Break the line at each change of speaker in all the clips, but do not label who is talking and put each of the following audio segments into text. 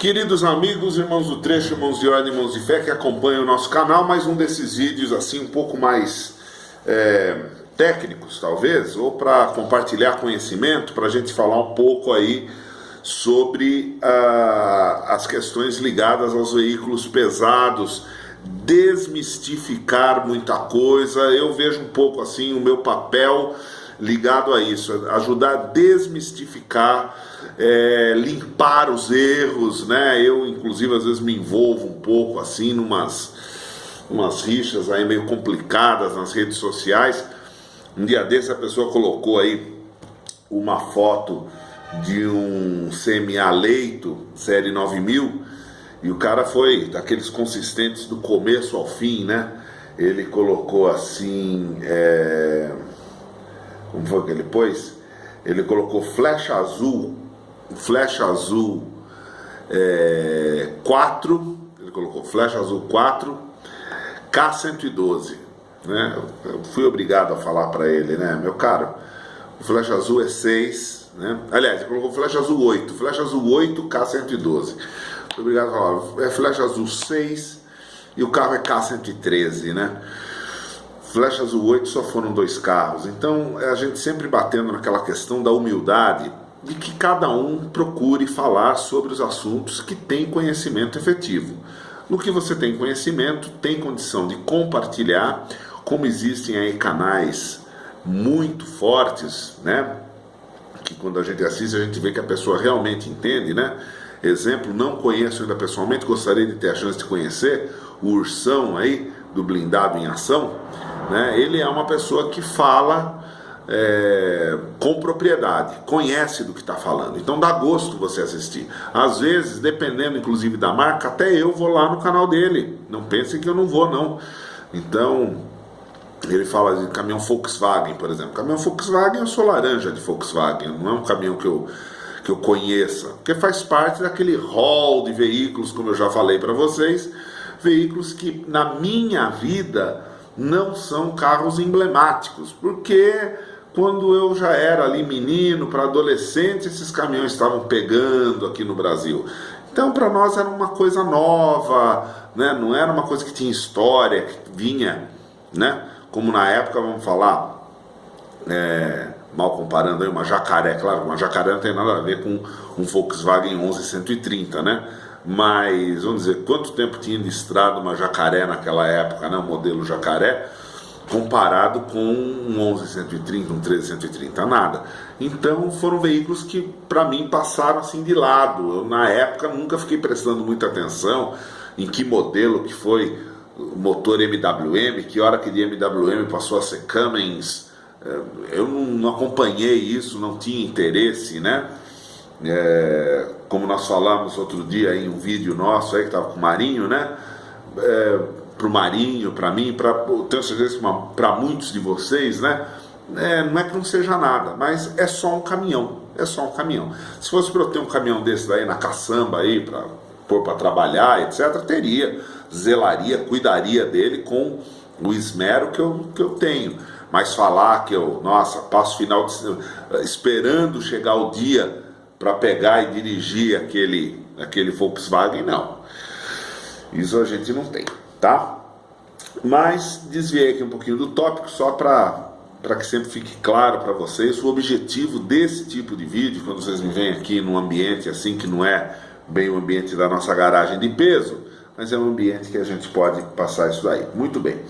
Queridos amigos, irmãos do trecho, irmãos de ordem, irmãos de fé que acompanham o nosso canal, mais um desses vídeos assim um pouco mais técnicos talvez, ou para compartilhar conhecimento, para a gente falar um pouco aí sobre as questões ligadas aos veículos pesados, desmistificar muita coisa. Eu vejo um pouco assim o meu papel ligado a isso, ajudar a desmistificar, limpar os erros, né? Eu inclusive às vezes me envolvo um pouco assim umas rixas aí meio complicadas nas redes sociais. Um dia desse a pessoa colocou aí uma foto de um CMA Leito série 9000 e o cara foi daqueles consistentes do começo ao fim, né? Ele colocou assim, como foi que ele pôs? Ele colocou flecha azul 4, ele colocou flecha azul 4, K112, né? Eu fui obrigado a falar para ele, né, meu caro, o flecha azul é 6, né? Aliás, ele colocou flecha azul 8, K112. Fui obrigado a falar, é flecha azul 6 e o carro é K113, né? Flecha azul 8 só foram 2 carros. Então a gente sempre batendo naquela questão da humildade de que cada um procure falar sobre os assuntos que tem conhecimento efetivo. No que você tem conhecimento, tem condição de compartilhar, como existem aí canais muito fortes, né? Que quando a gente assiste a gente vê que a pessoa realmente entende, né? Exemplo, não conheço ainda pessoalmente, gostaria de ter a chance de conhecer o Ursão aí, do Blindado em Ação, né? Ele é uma pessoa que fala com propriedade, conhece do que está falando, então dá gosto você assistir. Às vezes, dependendo inclusive da marca, até eu vou lá no canal dele, não pensem que eu não vou não. Então ele fala de caminhão Volkswagen, por exemplo. Caminhão Volkswagen, eu sou laranja de Volkswagen, não é um caminhão que eu conheça, porque faz parte daquele hall de veículos, como eu já falei para vocês, veículos que na minha vida não são carros emblemáticos, porque quando eu já era ali menino, para adolescente, esses caminhões estavam pegando aqui no Brasil. Então para nós era uma coisa nova, né? Não era uma coisa que tinha história, que vinha, né? Como na época, vamos falar, mal comparando aí, uma Jacaré, claro, uma Jacaré não tem nada a ver com um Volkswagen 11130, né? Mas, vamos dizer, quanto tempo tinha de estrada uma Jacaré naquela época, né? O modelo Jacaré, comparado com um 11130, um 1330, nada. Então foram veículos que para mim passaram assim de lado. Eu na época nunca fiquei prestando muita atenção em que modelo que foi o motor MWM, que hora que de MWM passou a ser Cummins. Eu não acompanhei isso, não tinha interesse, né? Como nós falamos outro dia em um vídeo nosso aí que estava com o Marinho, né? Para o Marinho, para mim, tenho certeza que para muitos de vocês, né? Não é que não seja nada, mas é só um caminhão, Se fosse para eu ter um caminhão desse daí na caçamba aí, para pôr para trabalhar, etc., teria, zelaria, cuidaria dele com o esmero que eu tenho. Mas falar que eu, passo final esperando chegar o dia para pegar e dirigir aquele Volkswagen, não. Isso a gente não tem, tá? Mas desviei aqui um pouquinho do tópico, só para que sempre fique claro para vocês o objetivo desse tipo de vídeo, quando vocês me veem aqui num ambiente assim, que não é bem o ambiente da nossa garagem de peso, mas é um ambiente que a gente pode passar isso daí. Muito bem.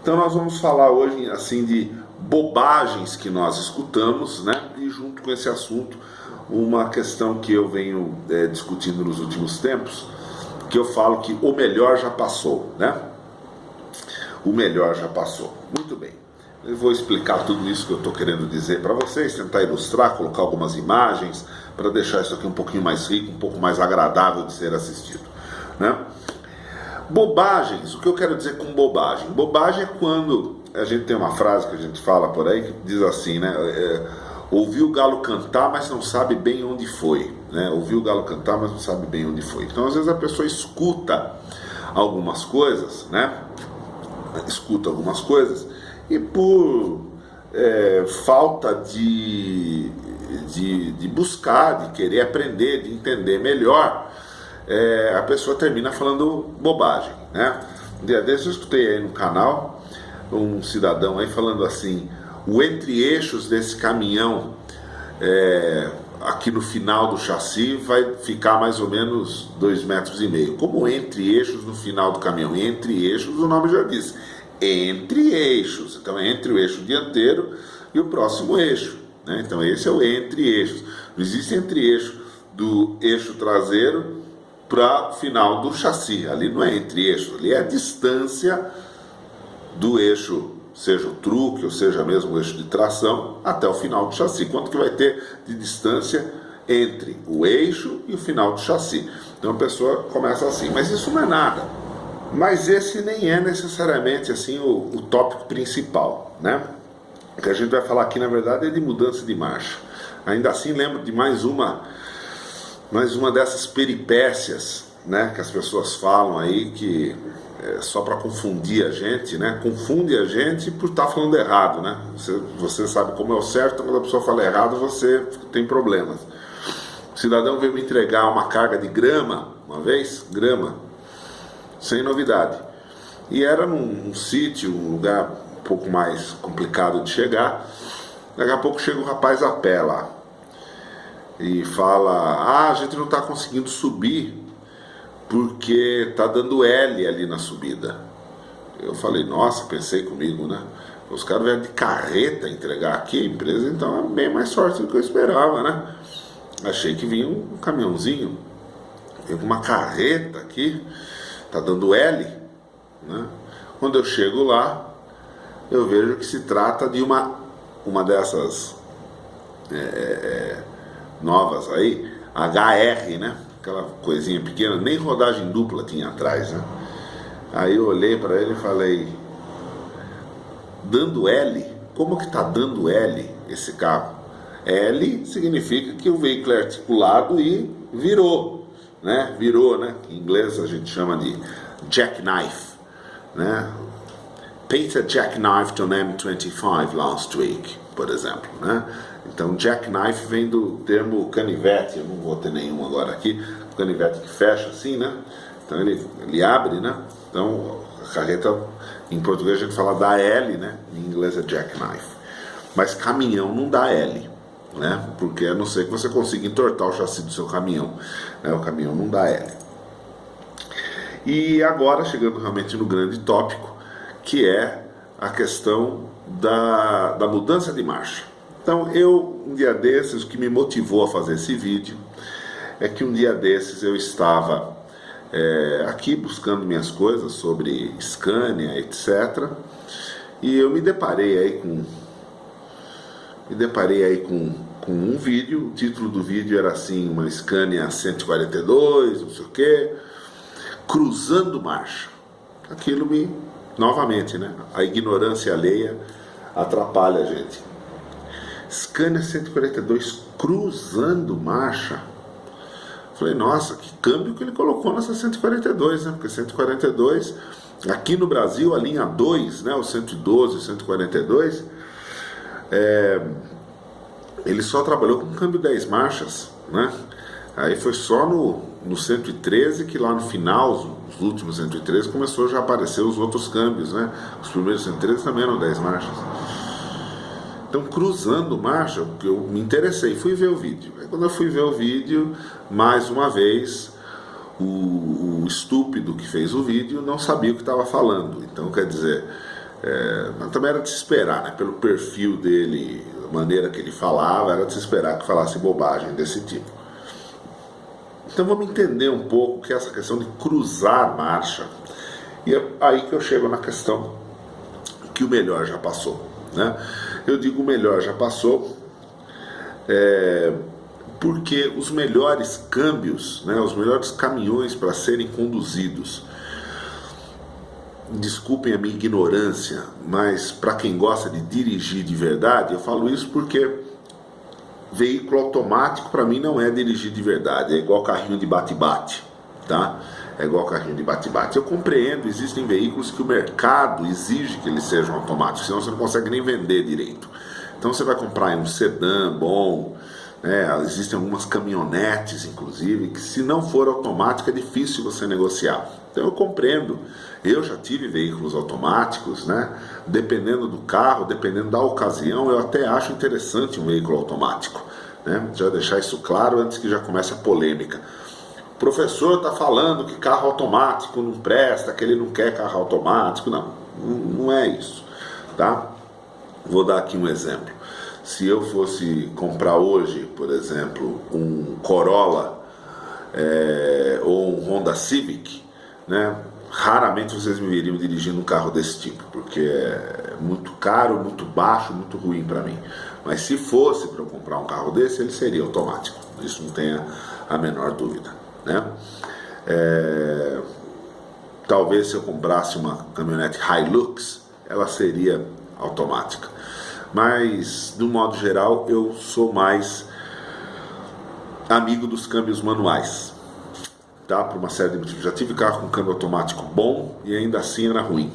Então nós vamos falar hoje assim de bobagens que nós escutamos, né? E junto com esse assunto, uma questão que eu venho discutindo nos últimos tempos, que eu falo que o melhor já passou, né? O melhor já passou. Muito bem. Eu vou explicar tudo isso que eu estou querendo dizer para vocês, tentar ilustrar, colocar algumas imagens, para deixar isso aqui um pouquinho mais rico, um pouco mais agradável de ser assistido, né? Bobagens, o que eu quero dizer com bobagem? Bobagem é quando a gente tem uma frase que a gente fala por aí, que diz assim, né? Ouviu o galo cantar, mas não sabe bem onde foi, né? Ouviu o galo cantar, mas não sabe bem onde foi. Então, às vezes a pessoa escuta algumas coisas, né? E por falta de de buscar, de querer aprender, de entender melhor, a pessoa termina falando bobagem, né? Um dia desses eu escutei aí no canal um cidadão aí falando assim: o entre-eixos desse caminhão aqui no final do chassi vai ficar mais ou menos 2,5 metros. Como entre-eixos no final do caminhão? Entre-eixos, o nome já diz, entre-eixos. Então é entre o eixo dianteiro e o próximo eixo, né? Então esse é o entre-eixos. Não existe entre-eixo do eixo traseiro para o final do chassi. Ali não é entre-eixos, ali é a distância do eixo, seja o truque ou seja mesmo o eixo de tração, até o final do chassi. Quanto que vai ter de distância entre o eixo e o final do chassi? Então a pessoa começa assim, mas isso não é nada. Mas esse nem é necessariamente assim o tópico principal, né? O que a gente vai falar aqui, na verdade, é de mudança de marcha. Ainda assim, lembro de mais uma dessas peripécias, né, que as pessoas falam aí, que só para confundir a gente, né? Confunde a gente por estar falando errado, né? Você sabe como é o certo, quando a pessoa fala errado, você tem problemas. O cidadão veio me entregar uma carga de grama, uma vez, grama, sem novidade. E era num sítio, um lugar um pouco mais complicado de chegar. Daqui a pouco chega um rapaz a pé lá e fala: a gente não está conseguindo subir porque tá dando L ali na subida. Eu falei: nossa, pensei comigo, né? Os caras vieram de carreta entregar aqui a empresa, então é bem mais forte do que eu esperava, né? Achei que vinha um caminhãozinho, veio com uma carreta aqui, tá dando L, né? Quando eu chego lá, eu vejo que se trata de uma dessas novas aí, HR, né? Aquela coisinha pequena, nem rodagem dupla tinha atrás, né? Aí eu olhei para ele e falei: dando L? Como que tá dando L esse carro? L significa que o veículo é articulado e virou, né? Virou, né? Em inglês a gente chama de jackknife, né? Paid a jackknife to an M25 last week, por exemplo, né? Então jackknife vem do termo canivete, eu não vou ter nenhum agora aqui, o canivete que fecha assim, né? Então ele abre, né? Então a carreta, em português a gente fala da L, né? Em inglês é jackknife. Mas caminhão não dá L, né? Porque a não ser que você consiga entortar o chassi do seu caminhão, né? O caminhão não dá L. E agora, chegando realmente no grande tópico, que é a questão da mudança de marcha. Então um dia desses, o que me motivou a fazer esse vídeo é que um dia desses eu estava aqui buscando minhas coisas sobre Scania, etc. E eu me deparei aí com um vídeo. O título do vídeo era assim: uma Scania 142, não sei o que, cruzando marcha. Aquilo novamente, né? A ignorância alheia atrapalha a gente. Scania 142 cruzando marcha. Falei: nossa, que câmbio que ele colocou nessa 142, né? Porque 142, aqui no Brasil, a linha 2, né? O 112, o 142, ele só trabalhou com câmbio 10 marchas, né? Aí foi só no 113 que lá no final, os últimos 113, começou já a aparecer os outros câmbios, né? Os primeiros 113 também eram 10 marchas. Então, cruzando marcha, eu me interessei, fui ver o vídeo. Aí, quando eu fui ver o vídeo, mais uma vez, o estúpido que fez o vídeo não sabia o que estava falando. Então, quer dizer, também era de se esperar, né? Pelo perfil dele, a maneira que ele falava, era de se esperar que falasse bobagem desse tipo. Então, vamos entender um pouco o que é essa questão de cruzar marcha. E é aí que eu chego na questão que o melhor já passou, né? Eu digo o melhor já passou porque os melhores câmbios, né, os melhores caminhões para serem conduzidos, desculpem a minha ignorância, mas para quem gosta de dirigir de verdade, eu falo isso porque veículo automático para mim não é dirigir de verdade, é igual carrinho de bate-bate, tá? É igual carrinho de bate-bate. Eu compreendo, existem veículos que o mercado exige que eles sejam automáticos, senão você não consegue nem vender direito. Então você vai comprar um sedã bom, Existem algumas caminhonetes, inclusive, que se não for automática é difícil você negociar. Então eu compreendo, eu já tive veículos automáticos, né? Dependendo do carro, dependendo da ocasião, eu até acho interessante um veículo automático, né? Já deixar isso claro antes que já comece a polêmica. O professor está falando que carro automático não presta, que ele não quer carro automático. Não é isso, tá? Vou dar aqui um exemplo. Se eu fosse comprar hoje, por exemplo, um Corolla ou um Honda Civic, né, raramente vocês me veriam dirigindo um carro desse tipo, porque é muito caro, muito baixo, muito ruim para mim. Mas se fosse para eu comprar um carro desse, ele seria automático. Isso não tenha a menor dúvida, né? Talvez se eu comprasse uma caminhonete Hilux, ela seria automática. Mas, de um modo geral, eu sou mais amigo dos câmbios manuais, tá? Por uma série de motivos. Já tive carro com câmbio automático bom e ainda assim era ruim.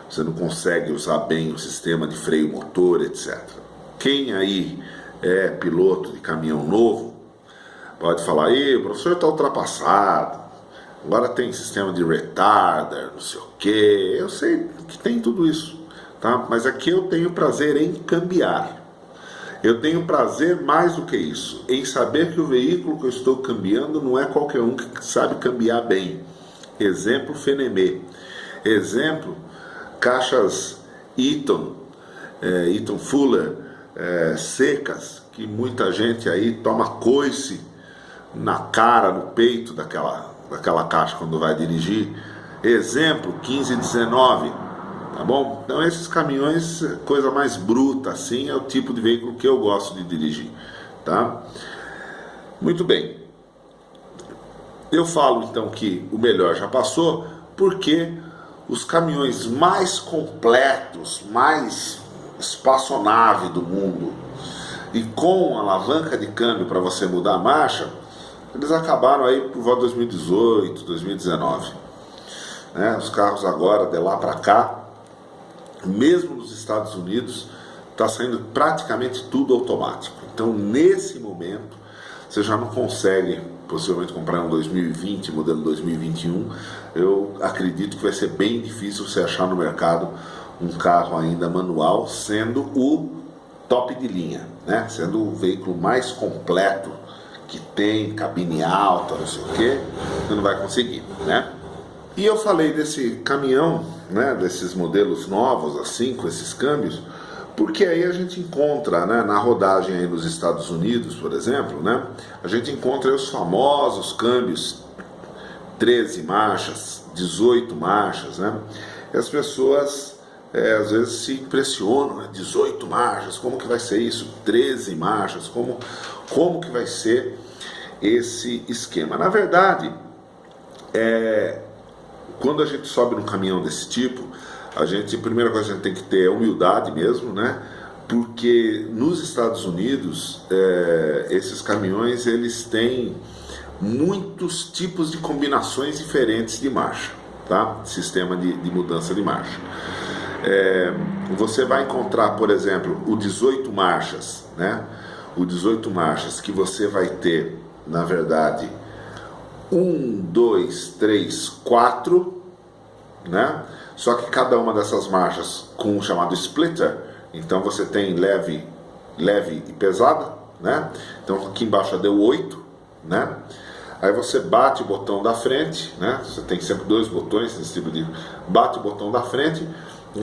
Você não consegue usar bem o sistema de freio motor, etc. Quem aí é piloto de caminhão novo, pode falar, o professor está ultrapassado, agora tem sistema de retarder, não sei o que. Eu sei que tem tudo isso. Tá? Mas aqui eu tenho prazer em cambiar. Eu tenho prazer mais do que isso, em saber que o veículo que eu estou cambiando não é qualquer um que sabe cambiar bem. Exemplo, Fenemê. Exemplo, caixas Eaton Fuller, secas, que muita gente aí toma coice na cara, no peito daquela caixa quando vai dirigir. Exemplo, 1519. Tá bom? Então esses caminhões, coisa mais bruta assim, é o tipo de veículo que eu gosto de dirigir, tá? Muito bem. Eu falo então que o melhor já passou, porque os caminhões mais completos, mais espaçonave do mundo e com alavanca de câmbio para você mudar a marcha, eles acabaram aí por volta de 2018, 2019. Né? Os carros agora, de lá para cá, mesmo nos Estados Unidos, está saindo praticamente tudo automático. Então, nesse momento, você já não consegue, possivelmente, comprar um 2020, modelo 2021. Eu acredito que vai ser bem difícil você achar no mercado um carro ainda manual, sendo o top de linha, né? Sendo o veículo mais completo que tem, cabine alta, não sei o que, você não vai conseguir, né? E eu falei desse caminhão, né, desses modelos novos, assim, com esses câmbios, porque aí a gente encontra, né, na rodagem aí nos Estados Unidos, por exemplo, né, a gente encontra aí os famosos câmbios 13 marchas, 18 marchas, né, e as pessoas às vezes se impressionam, né, 18 marchas, como que vai ser isso? 13 marchas, como que vai ser esse esquema? Na verdade, quando a gente sobe num caminhão desse tipo, a primeira coisa que a gente tem que ter é humildade mesmo, né? Porque nos Estados Unidos, esses caminhões, eles têm muitos tipos de combinações diferentes de marcha, tá? Sistema de mudança de marcha. Você vai encontrar, por exemplo, o 18 marchas, né? O 18 marchas que você vai ter, na verdade, 1, 2, 3, 4, né? Só que cada uma dessas marchas com o chamado splitter. Então você tem leve e pesada, né? Então aqui embaixo deu 8, né? Aí você bate o botão da frente, né? Você tem sempre 2 botões nesse tipo de... Bate o botão da frente,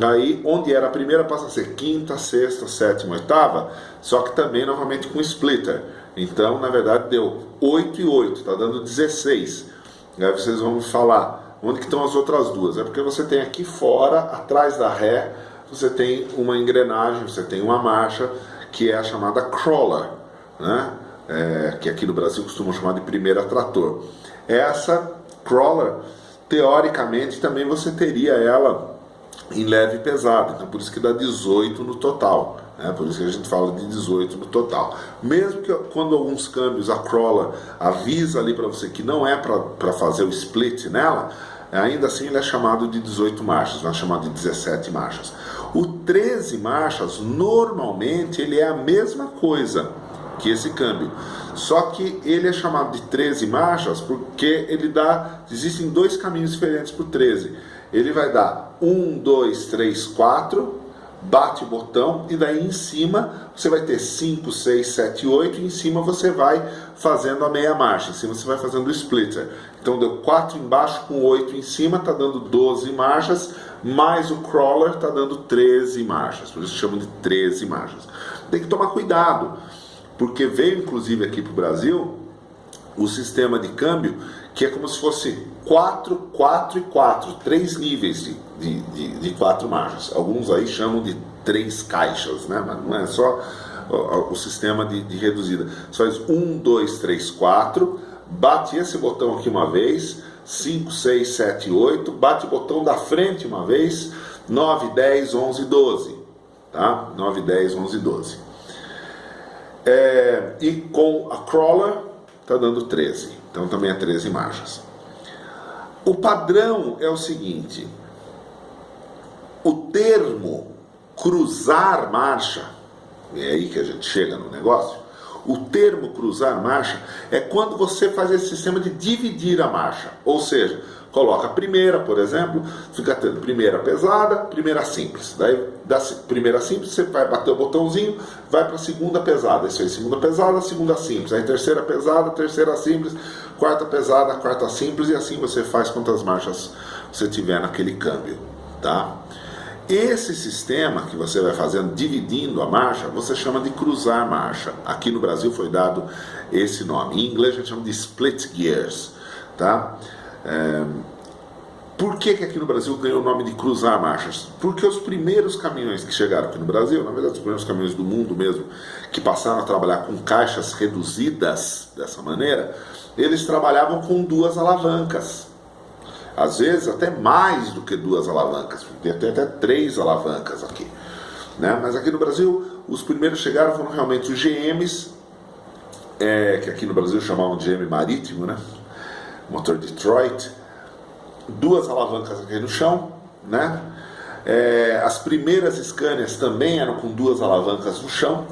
aí onde era a primeira passa a ser quinta, sexta, sétima, oitava, só que também novamente com splitter. Então, na verdade, deu 8 e 8, está dando 16. Aí vocês vão me falar, onde que estão as outras duas? É porque você tem aqui fora, atrás da ré, você tem uma engrenagem, você tem uma marcha, que é a chamada crawler, né? Que aqui no Brasil costumam chamar de primeira trator. Essa crawler, teoricamente, também você teria ela em leve e pesado, então por isso que dá 18 no total. Por isso que a gente fala de 18 no total. Mesmo que quando alguns câmbios a crawler avisa ali para você que não é para fazer o split nela, ainda assim ele é chamado de 18 marchas, não é chamado de 17 marchas. O 13 marchas, normalmente, ele é a mesma coisa que esse câmbio. Só que ele é chamado de 13 marchas porque ele dá, existem dois caminhos diferentes para o 13. Ele vai dar 1, 2, 3, 4, bate o botão e daí em cima você vai ter 5, 6, 7, 8 e em cima você vai fazendo a meia marcha, em cima você vai fazendo o splitter. Então deu 4 embaixo com 8 em cima, está dando 12 marchas, mais o crawler está dando 13 marchas, por isso chamam de 13 marchas. Tem que tomar cuidado, porque veio inclusive aqui para o Brasil o sistema de câmbio que é como se fosse 4, 4 e 4, 3 níveis de 4 marchas. Alguns aí chamam de 3 caixas, né? Mas não é só o sistema de reduzida. Você faz 1, 2, 3, 4, bate esse botão aqui uma vez, 5, 6, 7, 8, bate o botão da frente uma vez, 9, 10, 11, 12. Tá? 9, 10, 11, 12. E com a crawler está dando 13. Então também é 13 marchas. O padrão é o seguinte: o termo cruzar marcha, é aí que a gente chega no negócio. O termo cruzar marcha é quando você faz esse sistema de dividir a marcha. Ou seja, coloca a primeira, por exemplo, fica tendo primeira pesada, primeira simples. Daí da primeira simples você vai bater o botãozinho, vai para a segunda pesada. Isso aí, segunda pesada, segunda simples. Aí terceira pesada, terceira simples, quarta pesada, quarta simples, e assim você faz quantas marchas você tiver naquele câmbio, tá? Esse sistema que você vai fazendo, dividindo a marcha, você chama de cruzar marcha. Aqui no Brasil foi dado esse nome. Em inglês a gente chama de split gears, tá? Por que aqui no Brasil ganhou o nome de cruzar marchas? Porque os primeiros caminhões que chegaram aqui no Brasil, na verdade os primeiros caminhões do mundo mesmo, que passaram a trabalhar com caixas reduzidas dessa maneira, eles trabalhavam com 2 alavancas. Às vezes até mais do que 2 alavancas, tem até 3 alavancas aqui, né? Mas aqui no Brasil, os primeiros chegaram foram realmente os GMs, que aqui no Brasil chamavam de GM marítimo, né? Motor Detroit, 2 alavancas aqui no chão, né? As primeiras Scanias também eram com 2 alavancas no chão,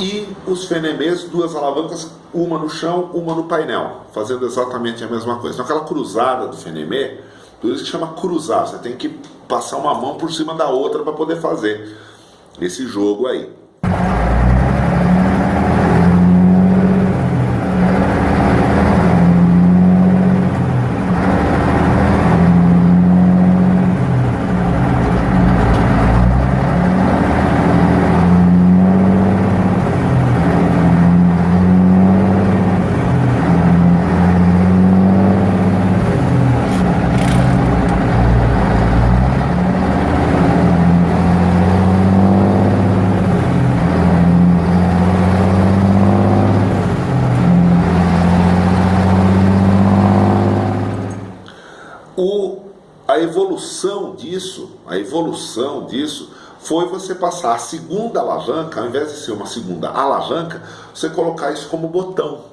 e os Fenemês, 2 alavancas, uma no chão, uma no painel, fazendo exatamente a mesma coisa. Então aquela cruzada do Fenemê, por isso que chama cruzar, você tem que passar uma mão por cima da outra para poder fazer esse jogo aí. A evolução disso foi você passar a segunda alavanca, ao invés de ser uma segunda alavanca, você colocar isso como botão,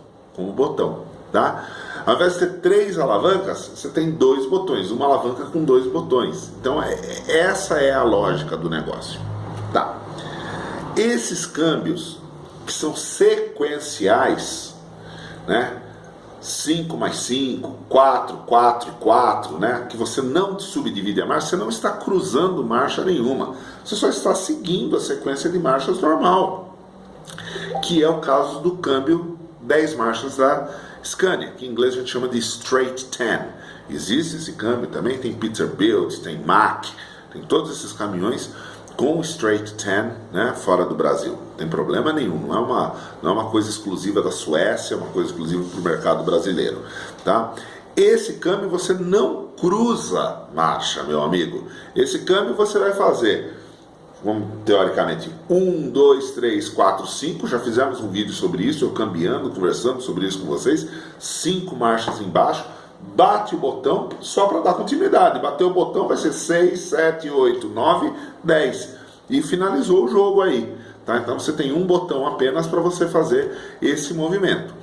tá? Ao invés de ter 3 alavancas, você tem 2 botões, uma alavanca com 2 botões. Então essa é a lógica do negócio, tá? Esses câmbios que são sequenciais, né? 5 mais 5, 4, 4 e 4, né? Que você não subdivide a marcha, você não está cruzando marcha nenhuma, você só está seguindo a sequência de marchas normal, que é o caso do câmbio 10 marchas da Scania, que em inglês a gente chama de straight 10. Existe esse câmbio também, tem Peterbilt, tem Mack, tem todos esses caminhões com straight 10, né, fora do Brasil. Não tem problema nenhum, não é uma coisa exclusiva da Suécia, é uma coisa exclusiva para o mercado brasileiro, tá? Esse câmbio você não cruza marcha, meu amigo. Esse câmbio você vai fazer, teoricamente, 1, 2, 3, 4, 5, já fizemos um vídeo sobre isso, eu cambiando, conversando sobre isso com vocês, 5 marchas embaixo, bate o botão só para dar continuidade, bateu o botão vai ser 6, 7, 8, 9, 10 e finalizou o jogo aí, tá? Então você tem um botão apenas para você fazer esse movimento.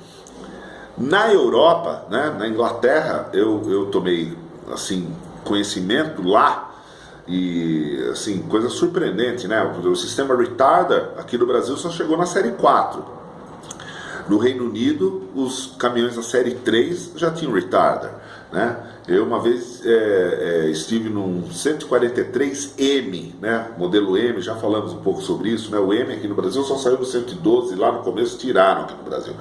Na Europa, né, na Inglaterra, eu tomei assim, conhecimento lá e assim, coisa surpreendente, né? O sistema retarder aqui no Brasil só chegou na série 4. No Reino Unido, os caminhões da série 3 já tinham retarder, né? Eu uma vez estive num 143M, né? Modelo M, já falamos um pouco sobre isso, né? O M aqui no Brasil só saiu no 112, lá no começo tiraram aqui no Brasil.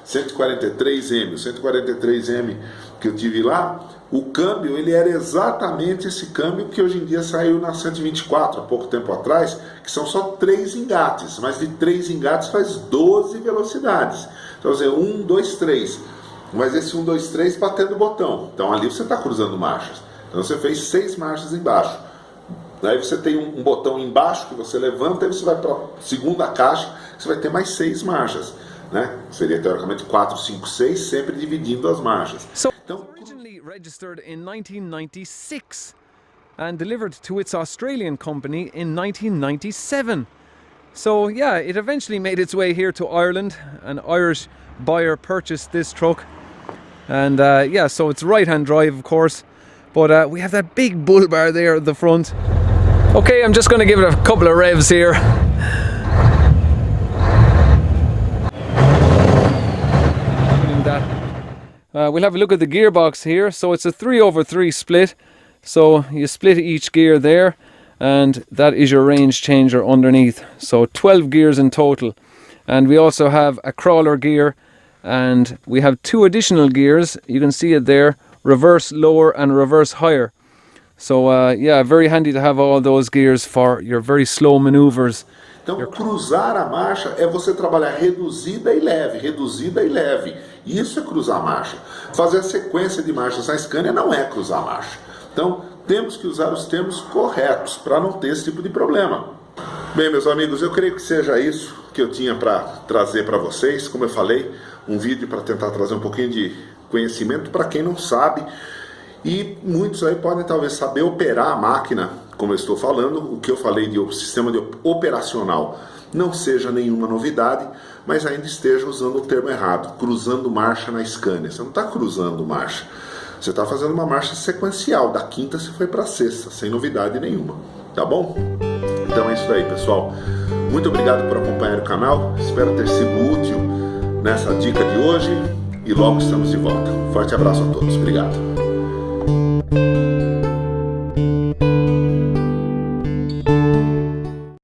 143M, o 143M que eu tive lá, o câmbio ele era exatamente esse câmbio que hoje em dia saiu na 124, há pouco tempo atrás, que são só 3 engates, mas de 3 engates faz 12 velocidades. Então, quer dizer, 1, 2, 3. Mas esse 1, 2, 3 batendo o botão. Então ali você está cruzando marchas. Então você fez 6 marchas embaixo. Aí você tem um botão embaixo que você levanta e você vai para a segunda caixa, você vai ter mais 6 marchas, né? Seria teoricamente 4, 5, 6, sempre dividindo as marchas.
Então, originally registered in 1996 and delivered to its Australian company in 1997. So yeah, it eventually made its way here to Ireland. An Irish buyer purchased this truck, and yeah, so it's right-hand drive, of course, but we have that big bull bar there at the front. Okay, I'm just going to give it a couple of revs here. We'll have a look at the gearbox here. So it's a 3/3 split, so you split each gear there, and that is your range changer underneath. So 12 gears in total, and we also have a crawler gear, and we have 2 additional gears. You can see it there, reverse lower and reverse higher. So yeah, very handy to have all those gears for your very slow maneuvers.
Então, cruzar a marcha é você trabalhar reduzida e leve, reduzida e leve. Isso é cruzar a marcha. Fazer a sequência de marchas na Scania não é cruzar a marcha. Então, temos que usar os termos corretos para não ter esse tipo de problema. Bem, meus amigos, eu creio que seja isso que eu tinha para trazer para vocês. Como eu falei, um vídeo para tentar trazer um pouquinho de conhecimento para quem não sabe. E muitos aí podem talvez saber operar a máquina, como eu estou falando. O que eu falei de sistema operacional não seja nenhuma novidade, mas ainda esteja usando o termo errado, cruzando marcha na Scania. Você não está cruzando marcha, você está fazendo uma marcha sequencial, da quinta você foi para a sexta, sem novidade nenhuma, tá bom? Então é isso aí, pessoal. Muito obrigado por acompanhar o canal, espero ter sido útil nessa dica de hoje e logo estamos de volta. Forte abraço a todos, obrigado.